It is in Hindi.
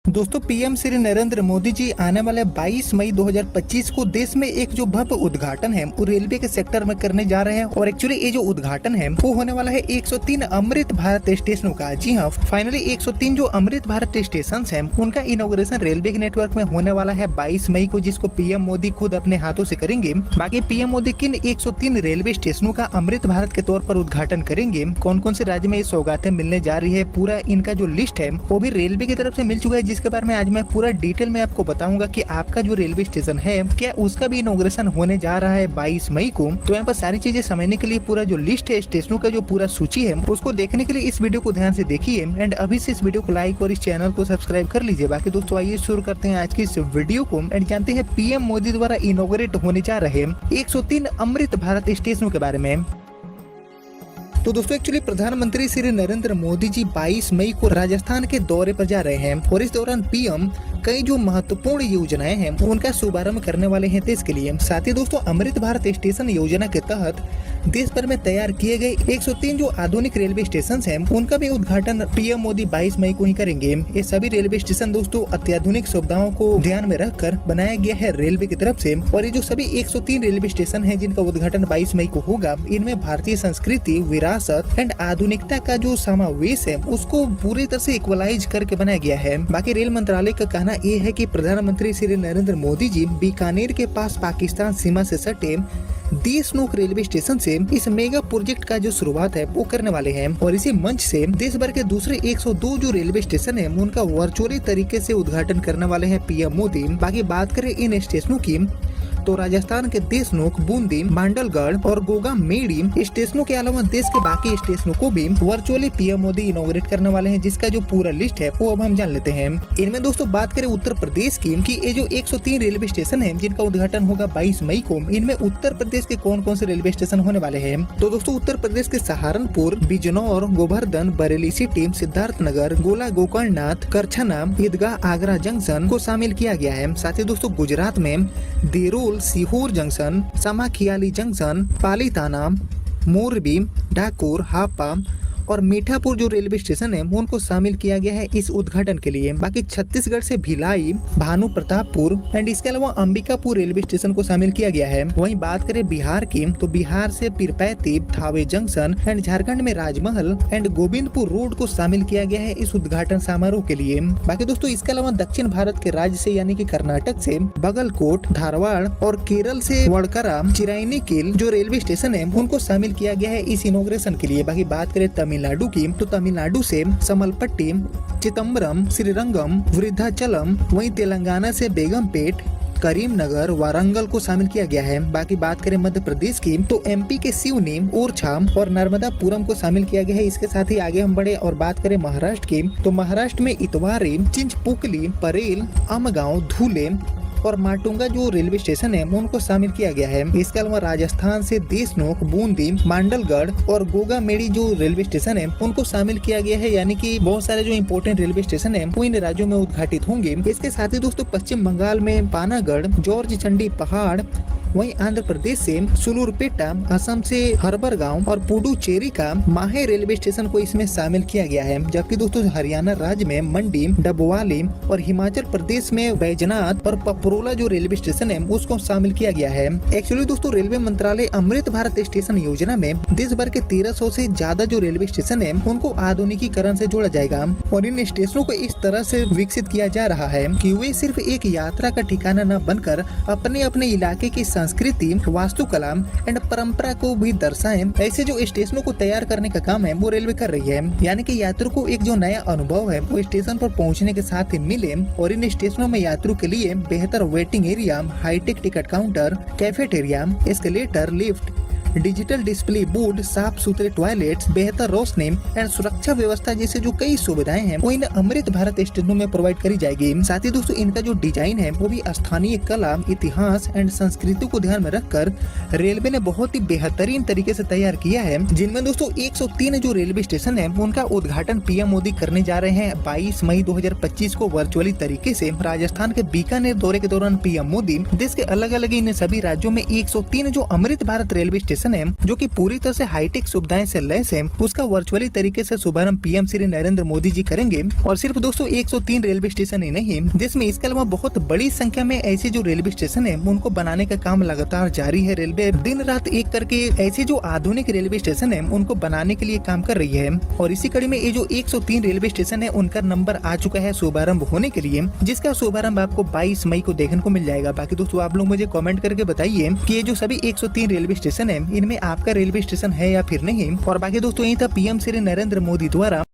दोस्तों पीएम श्री नरेंद्र मोदी जी आने वाले 22 मई 2025 को देश में एक जो भव्य उद्घाटन है वो रेलवे के सेक्टर में करने जा रहे हैं। और एक्चुअली ये जो उद्घाटन है वो होने वाला है 103 अमृत भारत स्टेशनों का। जी हाँ, फाइनली 103 जो अमृत भारत स्टेशन है उनका इनॉग्रेशन रेलवे के नेटवर्क में होने वाला है 22 मई को, जिसको पीएम मोदी खुद अपने हाथों से करेंगे। बाकी पीएम मोदी किन 103 रेलवे स्टेशनों का अमृत भारत के तौर पर उद्घाटन करेंगे, कौन कौन से राज्य में ये सौगातें मिलने जा रही है, पूरा इनका जो लिस्ट है वो भी रेलवे की तरफ से मिल चुका है, जिसके बारे में आज मैं पूरा डिटेल में आपको बताऊंगा कि आपका जो रेलवे स्टेशन है क्या उसका भी इनॉग्रेशन होने जा रहा है 22 मई को। तो यहाँ पर सारी चीजें समझने के लिए पूरा जो लिस्ट है स्टेशनों का जो पूरा सूची है उसको देखने के लिए इस वीडियो को ध्यान से देखिए एंड अभी से इस वीडियो को लाइक और इस चैनल को सब्सक्राइब कर लीजिए। बाकी दोस्तों आइए शुरू करते हैं आज की इस वीडियो को एंड जानते हैं पीएम मोदी द्वारा इनॉग्रेट होने जा रहे 103 अमृत भारत स्टेशनों के बारे में। तो दोस्तों एक्चुअली प्रधानमंत्री श्री नरेंद्र मोदी जी 22 मई को राजस्थान के दौरे पर जा रहे हैं और इस दौरान पीएम कई जो महत्वपूर्ण योजनाएं हैं उनका शुभारंभ करने वाले हैं देश के लिए। साथ ही दोस्तों अमृत भारत स्टेशन योजना के तहत देश भर में तैयार किए गए 103 जो आधुनिक रेलवे स्टेशन हैं उनका भी उद्घाटन पीएम मोदी 22 मई को ही करेंगे। ये सभी रेलवे स्टेशन दोस्तों अत्याधुनिक सुविधाओं को ध्यान में रखकर बनाया गया है रेलवे की तरफ से। और ये जो सभी 103 रेलवे स्टेशन हैं जिनका उद्घाटन 22 मई को होगा, इनमें भारतीय संस्कृति, विरासत एंड आधुनिकता का जो समावेश है उसको पूरी तरह से इक्वलाइज करके बनाया गया है। बाकी रेल मंत्रालय का कहना ये है कि प्रधानमंत्री श्री नरेंद्र मोदी जी बीकानेर के पास पाकिस्तान सीमा से सटे देशनोक रेलवे स्टेशन से इस मेगा प्रोजेक्ट का जो शुरुआत है वो करने वाले हैं और इसी मंच से देश भर के दूसरे 102 जो रेलवे स्टेशन है उनका वर्चुअली तरीके से उद्घाटन करने वाले हैं पीएम मोदी। बाकी बात करें इन स्टेशनों की तो राजस्थान के देशनोक, बूंदी, मांडलगढ़ और गोगा मेड़ी स्टेशनों के अलावा देश के बाकी स्टेशनों को भी वर्चुअली पीएम मोदी इनॉग्रेट करने वाले हैं, जिसका जो पूरा लिस्ट है वो अब हम जान लेते हैं। इनमें दोस्तों बात करें उत्तर प्रदेश की कि ये जो 103 रेलवे स्टेशन है जिनका उद्घाटन होगा 22 मई को, इनमें उत्तर प्रदेश के कौन कौन से रेलवे स्टेशन होने वाले हैं। तो दोस्तों उत्तर प्रदेश के सहारनपुर, बिजनौर, गोवर्धन, बरेली सिटी, सिद्धार्थनगर, गोला गोकर्णनाथ, करछना, ईदगाह, आगरा जंक्शन को शामिल किया गया है। साथ ही दोस्तों गुजरात में देरोल, सीहोर जंक्शन, समाखियाली जंक्शन, पालीताना, मोरबी, डाकोर, हापा और मीठापुर जो रेलवे स्टेशन है उनको शामिल किया गया है इस उद्घाटन के लिए। बाकी छत्तीसगढ़ से भिलाई, भानु प्रतापपुर एंड इसके अलावा अंबिकापुर रेलवे स्टेशन को शामिल किया गया है। वहीं बात करें बिहार की तो बिहार से पीरपैती, थावे जंक्शन एंड झारखंड में राजमहल एंड गोविंदपुर रोड को शामिल किया गया है इस उद्घाटन समारोह के लिए। बाकी दोस्तों इसके अलावा दक्षिण भारत के राज्य से यानी कि कर्नाटक से बगलकोट, धारवाड़ और केरल से वड़करा, चिराइनिकिल जो रेलवे स्टेशन है उनको शामिल किया गया है इस इनॉग्रेशन के लिए। बाकी बात करें तमिलनाडु की तो तमिलनाडु से समलपट्टी, चिदम्बरम, श्रीरंगम, वृद्धाचलम, वहीं तेलंगाना से बेगमपेट, करीमनगर, वारंगल को शामिल किया गया है। बाकी बात करें मध्य प्रदेश की तो एमपी के सिवनी, ओरछा और नर्मदापुरम को शामिल किया गया है। इसके साथ ही आगे हम बढ़े और बात करें महाराष्ट्र की तो महाराष्ट्र में इतवारी, चिंचपुकली, परेल, आमगांव, धुले और माटुंगा जो रेलवे स्टेशन है उनको शामिल किया गया है। इसके अलावा राजस्थान से देशनोक, बूंदी, मांडलगढ़ और गोगा मेड़ी जो रेलवे स्टेशन है उनको शामिल किया गया है, यानी कि बहुत सारे जो इम्पोर्टेंट रेलवे स्टेशन है वो इन राज्यों में उद्घाटित होंगे। इसके साथ ही दोस्तों पश्चिम बंगाल में पानागढ़, जॉर्ज चंडी पहाड़, वहीं आंध्र प्रदेश से सुलूरपेटा, असम से हरबरगांव और पुडुचेरी का माहे रेलवे स्टेशन को इसमें शामिल किया गया है। जबकि दोस्तों हरियाणा राज्य में मंडी, डबवाली और हिमाचल प्रदेश में बैजनाथ और पपरोला जो रेलवे स्टेशन है उसको शामिल किया गया है। एक्चुअली दोस्तों रेलवे मंत्रालय अमृत भारत स्टेशन योजना में देश भर के 1300 से ज्यादा जो रेलवे स्टेशन है उनको आधुनिकीकरण से जोड़ा जाएगा और इन स्टेशनों को इस तरह से विकसित किया जा रहा है कि वे सिर्फ एक यात्रा का ठिकाना न बनकर अपने अपने इलाके की संस्कृति, वास्तुकला एंड परंपरा को भी दर्शाएं। ऐसे जो स्टेशनों को तैयार करने का काम है वो रेलवे कर रही है, यानी कि यात्रियों को एक जो नया अनुभव है वो स्टेशन पर पहुंचने के साथ ही मिले। और इन स्टेशनों में यात्रियों के लिए बेहतर waiting area, high tech ticket counter, cafeteria, escalator, lift, digital display board, साफ सुथरे टॉयलेट्स, बेहतर रोशनी एंड सुरक्षा व्यवस्था जैसे जो कई सुविधाएं हैं वो इन अमृत भारत स्टेशनों में प्रोवाइड करी जाएगी। साथ ही दोस्तों इनका जो डिजाइन है वो भी स्थानीय कला, इतिहास एंड संस्कृति को ध्यान में रखकर रेलवे ने बहुत ही बेहतरीन तरीके से तैयार किया है। जिनमें दोस्तों 103 जो रेलवे स्टेशन है उनका उद्घाटन पीएम मोदी करने जा रहे हैं 22 मई 2025 को वर्चुअली तरीके से। राजस्थान के बीकानेर दौरे के दौरान पीएम मोदी देश के अलग अलग इन सभी राज्यों में 103 जो Amrit Bharat railway station station है जो कि पूरी तरह से हाईटेक सुविधाएं से लैस है, उसका वर्चुअली तरीके से शुभारंभ पीएम श्री नरेंद्र मोदी जी करेंगे। और सिर्फ दोस्तों 103 रेलवे स्टेशन ही नहीं, देश में इसके अलावा बहुत बड़ी संख्या में ऐसे जो रेलवे स्टेशन है उनको बनाने का काम लगातार जारी है। रेलवे दिन रात एक करके ऐसे जो आधुनिक रेलवे स्टेशन है उनको बनाने के लिए काम कर रही है। और इसी कड़ी में ये जो 103 रेलवे स्टेशन है उनका नंबर आ चुका है शुभारंभ होने के लिए, जिसका शुभारंभ आपको 22 मई को देखने को मिल जाएगा। बाकी दोस्तों आप लोग मुझे कमेंट करके बताइए कि ये जो सभी 103 रेलवे स्टेशन है इनमें आपका रेलवे स्टेशन है या फिर नहीं। और बाकी दोस्तों यही था पीएम श्री नरेंद्र मोदी द्वारा